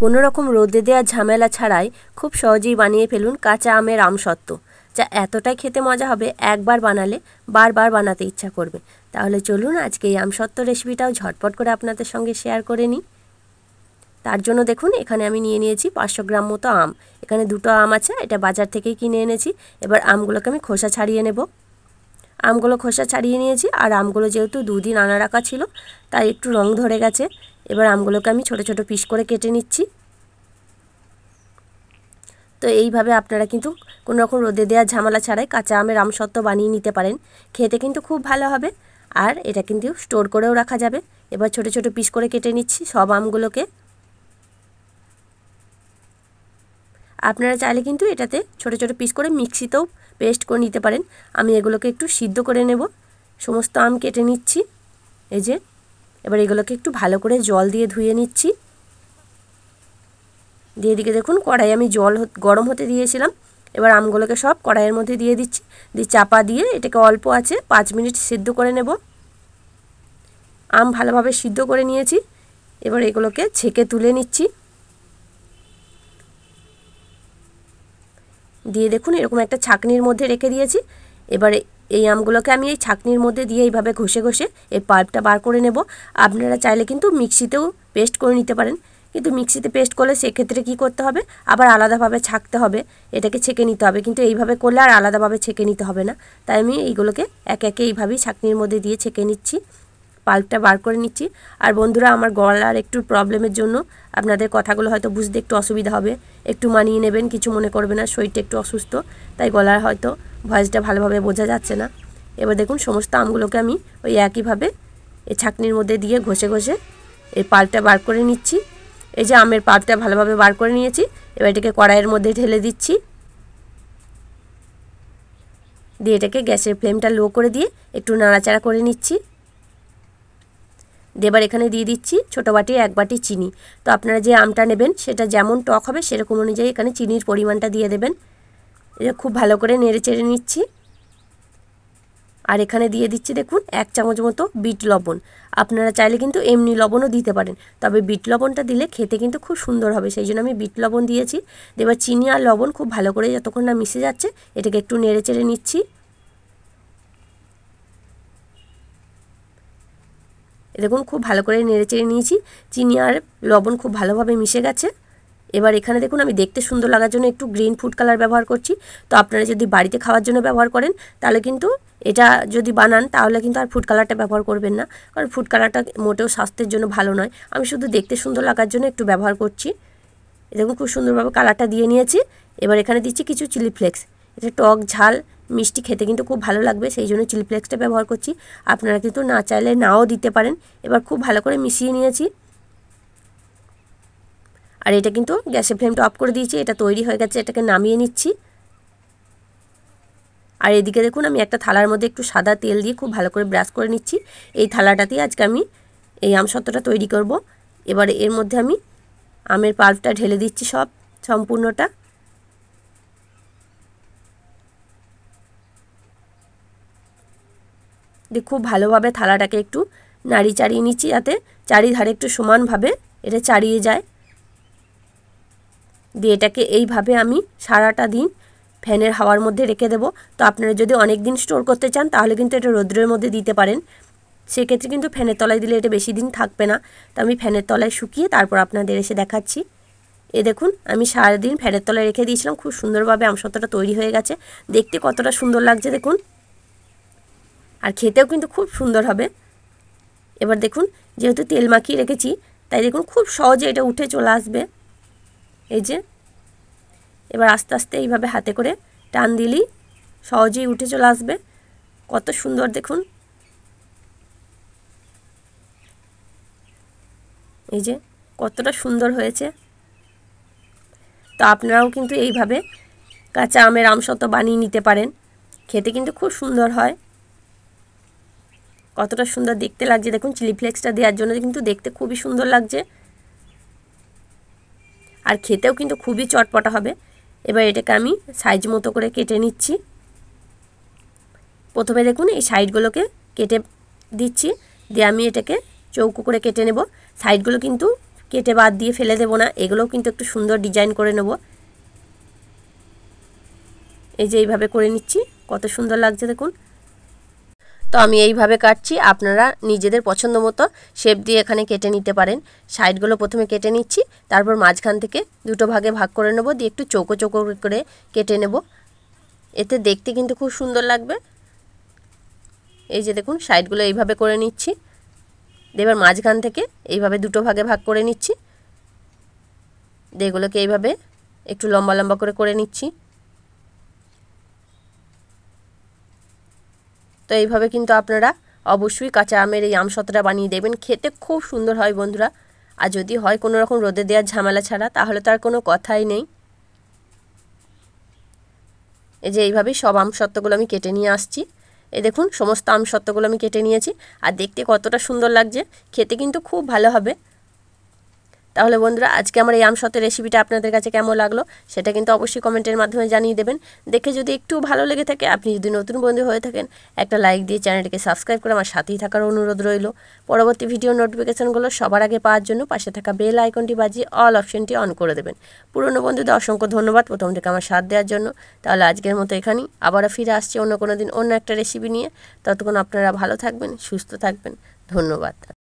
কোনো রকম রোদে দেওয়া ঝামেলা ছাড়াই খুব সহজেই বানিয়ে ফেলুন কাঁচা আমের আমসত্ত্ব, যা এতটাই খেতে মজা হবে একবার বানালে বারবার বানাতে ইচ্ছা করবে। তাহলে চলুন আজকে এই আমসত্ত্ব রেসিপিটাও ঝটপট করে আপনাদের সঙ্গে শেয়ার করে নিই। তার জন্য দেখুন এখানে আমি নিয়ে নিয়েছি 500 গ্রাম মতো আম। এখানে দুটো আম আছে, এটা বাজার থেকেই কিনে এনেছি। এবার আমগুলোকে আমি খোসা ছাড়িয়ে নেব। আমগুলো খোসা ছাড়িয়ে নিয়েছি, আর আমগুলো যেহেতু দুদিন আনা রাখা ছিল তাই একটু রং ধরে গেছে। এবার আমগুলোকে আমি ছোট ছোট পিস করে কেটে নিচ্ছি। তো এইভাবে আপনারা কিন্তু কোনো রকম রোদে দেওয়া ঝামেলা ছাড়াই কাঁচা আমের আমসত্ত্ব বানিয়ে নিতে পারেন। খেতে কিন্তু খুব ভালো হবে, আর এটা কিন্তু স্টোর করেও রাখা যাবে। এবার ছোট ছোট পিস করে কেটে নিচ্ছি সব আমগুলোকে। আপনারা চাইলে কিন্তু এটাতে ছোট ছোট পিস করে মিক্সিতেও পেস্ট করে নিতে পারেন। আমি এগুলোকে একটু সিদ্ধ করে নেব। সমস্ত আম কেটে নিচ্ছি। এই যে এবার এগুলোকে একটু ভালো করে জল দিয়ে ধুয়ে নিচ্ছি। দিয়ে দিকে দেখুন কড়াই আমি জল গরম হতে দিয়েছিলাম। এবার আমগুলোকে সব কড়াইয়ের মধ্যে দিয়ে দিচ্ছি। দিয়ে চাপা দিয়ে এটাকে অল্প আছে 5 মিনিট সিদ্ধ করে নেব। আম ভালোভাবে সিদ্ধ করে নিয়েছি। এবার এগুলোকে ছেঁকে তুলে নিচ্ছি। দিয়ে দেখুন এরকম একটা ছাঁকনির মধ্যে রেখে দিয়েছি। এবারে এই আমগুলোকে আমি এই ছাঁকনির মধ্যে দিয়ে এইভাবে ঘষে ঘষে এই পাল্পটা বার করে নেব। আপনারা চাইলে কিন্তু মিক্সিতেও পেস্ট করে নিতে পারেন, কিন্তু মিক্সিতে পেস্ট করলে সেক্ষেত্রে কী করতে হবে, আবার আলাদাভাবে ছাঁকতে হবে, এটাকে ছেঁকে নিতে হবে। কিন্তু এইভাবে করলে আর আলাদাভাবে ছেঁকে নিতে হবে না। তাই আমি এইগুলোকে একে একে এইভাবেই ছাঁকনির মধ্যে দিয়ে ছেঁকে নিচ্ছি, পাল্পটা বার করে নিচ্ছি। আর বন্ধুরা, আমার গলার একটু প্রবলেমের জন্য আপনাদের কথাগুলো হয়তো বুঝতে একটু অসুবিধা হবে, একটু মানিয়ে নেবেন, কিছু মনে করবে না। শরীরটা একটু অসুস্থ, তাই গলার হয়তো ভয়েসটা ভালোভাবে বোঝা যাচ্ছে না। এবার দেখুন সমস্ত আমগুলোকে আমি ওই একইভাবে এই ছাঁকনির মধ্যে দিয়ে ঘষে ঘষে এই পাল্পটা বার করে নিচ্ছি। এই যে আমের পাল্পটা ভালোভাবে বার করে নিয়েছি। এবার এটাকে কড়াইয়ের মধ্যে ঢেলে দিচ্ছি। দিয়ে এটাকে গ্যাসের ফ্লেমটা লো করে দিয়ে একটু নাড়াচাড়া করে নিচ্ছি। এবার এখানে দিয়ে দিচ্ছি ছোটো বাটির 1 বাটি চিনি। তো আপনারা যে আমটা নেবেন সেটা যেমন টক হবে সেরকম অনুযায়ী এখানে চিনির পরিমাণটা দিয়ে দেবেন। এটা খুব ভালো করে নেড়ে চেড়ে নিচ্ছি। আর এখানে দিয়ে দিচ্ছি দেখুন 1 চামচ মতো বিট লবণ। আপনারা চাইলে কিন্তু এমনি লবণও দিতে পারেন, তবে বিট লবণটা দিলে খেতে কিন্তু খুব সুন্দর হবে, সেই জন্য আমি বিট লবণ দিয়েছি। এবার চিনি আর লবণ খুব ভালো করে যতক্ষণ না মিশে যাচ্ছে এটাকে একটু নেড়ে চেড়ে নিচ্ছি। দেখুন খুব ভালো করে নেড়ে চেড়ে নিয়েছি। চিনি আর লবণ খুব ভালোভাবে মিশে গেছে। এবার এখানে দেখুন আমি দেখতে সুন্দর লাগার জন্য একটু গ্রিন ফুড কালার ব্যবহার করছি। তো আপনারা যদি বাড়িতে খাওয়ার জন্য ব্যবহার করেন তাহলে কিন্তু এটা যদি বানান তাহলে কিন্তু আর ফুড কালারটা ব্যবহার করবেন না, কারণ ফুড কালারটা মোটেও স্বাস্থ্যের জন্য ভালো নয়। আমি শুধু দেখতে সুন্দর লাগার জন্য একটু ব্যবহার করছি। দেখুন খুব সুন্দরভাবে কালারটা দিয়ে নিয়েছি। এবার এখানে দিচ্ছি কিছু চিলি ফ্লেক্স। এটা টক ঝাল মিষ্টি খেতে কিন্তু খুব ভালো লাগবে, সেই জন্য চিলি ফ্লেক্সটা ব্যবহার করছি। আপনারা কিন্তু না চাইলে নাও দিতে পারেন। এবার খুব ভালো করে মিশিয়ে নিয়েছি। আর এটা কিন্তু গ্যাসের ফ্লেমটা অফ করে দিয়েছি। এটা তৈরি হয়ে গেছে, এটাকে নামিয়ে নিচ্ছি। আর এদিকে দেখুন আমি একটা থালার মধ্যে একটু সাদা তেল দিয়ে খুব ভালো করে ব্রাশ করে নিচ্ছি। এই থালাটাতেই আজকে আমি এই আমসত্ত্বটা তৈরি করব। এবার এর মধ্যে আমি আমের পাল্পটা ঢেলে দিচ্ছি সম্পূর্ণটা। দিয়ে খুব ভালোভাবে থালাটাকে একটু নাড়ি চাড়িয়ে নিচ্ছি, যাতে চারিধারে একটু সমানভাবে এটা চাড়িয়ে যায়। দিয়ে এটাকে এইভাবে আমি সারাটা দিন ফ্যানের হাওয়ার মধ্যে রেখে দেবো। তো আপনারা যদি অনেক দিন স্টোর করতে চান তাহলে কিন্তু এটা রোদ্রের মধ্যে দিতে পারেন। সেক্ষেত্রে কিন্তু ফ্যানের তলায় দিলে এটা বেশি দিন থাকবে না। তো আমি ফ্যানের তলায় শুকিয়ে তারপর আপনাদের এসে দেখাচ্ছি। এ দেখুন আমি সারাদিন ফ্যানের তলায় রেখে দিয়েছিলাম। খুব সুন্দরভাবে আমসত্ত্বটা তৈরি হয়ে গেছে। দেখতে কতটা সুন্দর লাগছে দেখুন, আর খেতেও কিন্তু খুব সুন্দর হবে। এবার দেখুন যেহেতু তেল মাখিয়ে রেখেছি তাই দেখুন খুব সহজে এটা উঠে চলে আসবে। এই যে এবার আস্তে আস্তে এইভাবে হাতে করে টান দিলেই সহজেই উঠে চলে আসবে। কত সুন্দর দেখুন, এই যে কতটা সুন্দর হয়েছে। তো আপনারাও কিন্তু এইভাবে কাঁচা আমের আমসত্ত্ব বানিয়ে নিতে পারেন। খেতে কিন্তু খুব সুন্দর হয়। কতটা সুন্দর দেখতে লাগছে দেখুন, চিলি ফ্লেক্সটা দেওয়ার জন্য কিন্তু দেখতে খুবই সুন্দর লাগছে, আর খেতেও কিন্তু খুবই চটপটা হবে। এবার এটাকে আমি সাইজ মতো করে কেটে নিচ্ছি। প্রথমে দেখুন এই সাইডগুলোকে কেটে দিচ্ছি, দিয়ে আমি এটাকে চৌকো করে কেটে নেব। সাইডগুলো কিন্তু কেটে বাদ দিয়ে ফেলে দেবো না, এগুলোও কিন্তু একটু সুন্দর ডিজাইন করে নেব। এই যে এইভাবে করে নিচ্ছি, কত সুন্দর লাগছে দেখুন। তো আমি এইভাবে কাটছি, আপনারা নিজেদের পছন্দ মতো শেপ দিয়ে এখানে কেটে নিতে পারেন। সাইডগুলো প্রথমে কেটে নিচ্ছি, তারপর মাঝখান থেকে দুটো ভাগে ভাগ করে নেব, দিয়ে একটু চৌকো চৌকো করে কেটে নেব। এতে দেখতে কিন্তু খুব সুন্দর লাগবে। এই যে দেখুন সাইডগুলো এইভাবে করে নিচ্ছি, এবার মাঝখান থেকে এইভাবে দুটো ভাগে ভাগ করে নিচ্ছি, এগুলোকে এইভাবে একটু লম্বা লম্বা করে নিচ্ছি। তো এইভাবে কিন্তু আপনারা অবশ্যই কাঁচা আমের এই আমসত্ত্বটা বানিয়ে দেবেন, খেতে খুব সুন্দর হয় বন্ধুরা। আর যদি হয় কোনো রকম রোদে দেওয়ার ঝামেলা ছাড়া, তাহলে তার কোনো কথাই নেই। এই যে এইভাবেই সব আমসত্ত্বগুলো আমি কেটে নিয়ে আসছি। এই দেখুন সমস্ত আমসত্ত্বগুলো আমি কেটে নিয়েছি, আর দেখতে কতটা সুন্দর লাগছে, খেতে কিন্তু খুব ভালো হবে। তাহলে বন্ধুরা আজকে আমার এই আমসত্ত্বের রেসিপিটা আপনাদের কাছে কেমন লাগলো সেটা কিন্তু অবশ্যই কমেন্টের মাধ্যমে জানিয়ে দেবেন। দেখে যদি একটু ভালো লেগে থাকে, আপনি যদি নতুন বন্ধু হয়ে থাকেন, একটা লাইক দিয়ে চ্যানেলটিকে সাবস্ক্রাইব করে আমার সাথেই থাকার অনুরোধ রইল। পরবর্তী ভিডিও নোটিফিকেশানগুলো সবার আগে পাওয়ার জন্য পাশে থাকা বেল আইকনটি বাজিয়ে অল অপশনটি অন করে দেবেন। পুরনো বন্ধুদের অসংখ্য ধন্যবাদ প্রথম থেকে আমার সাথ দেওয়ার জন্য। তাহলে আজকের মতো এখানেই, আবারও ফিরে আসছি অন্য কোনো দিন অন্য একটা রেসিপি নিয়ে। ততক্ষণ আপনারা ভালো থাকবেন, সুস্থ থাকবেন। ধন্যবাদ।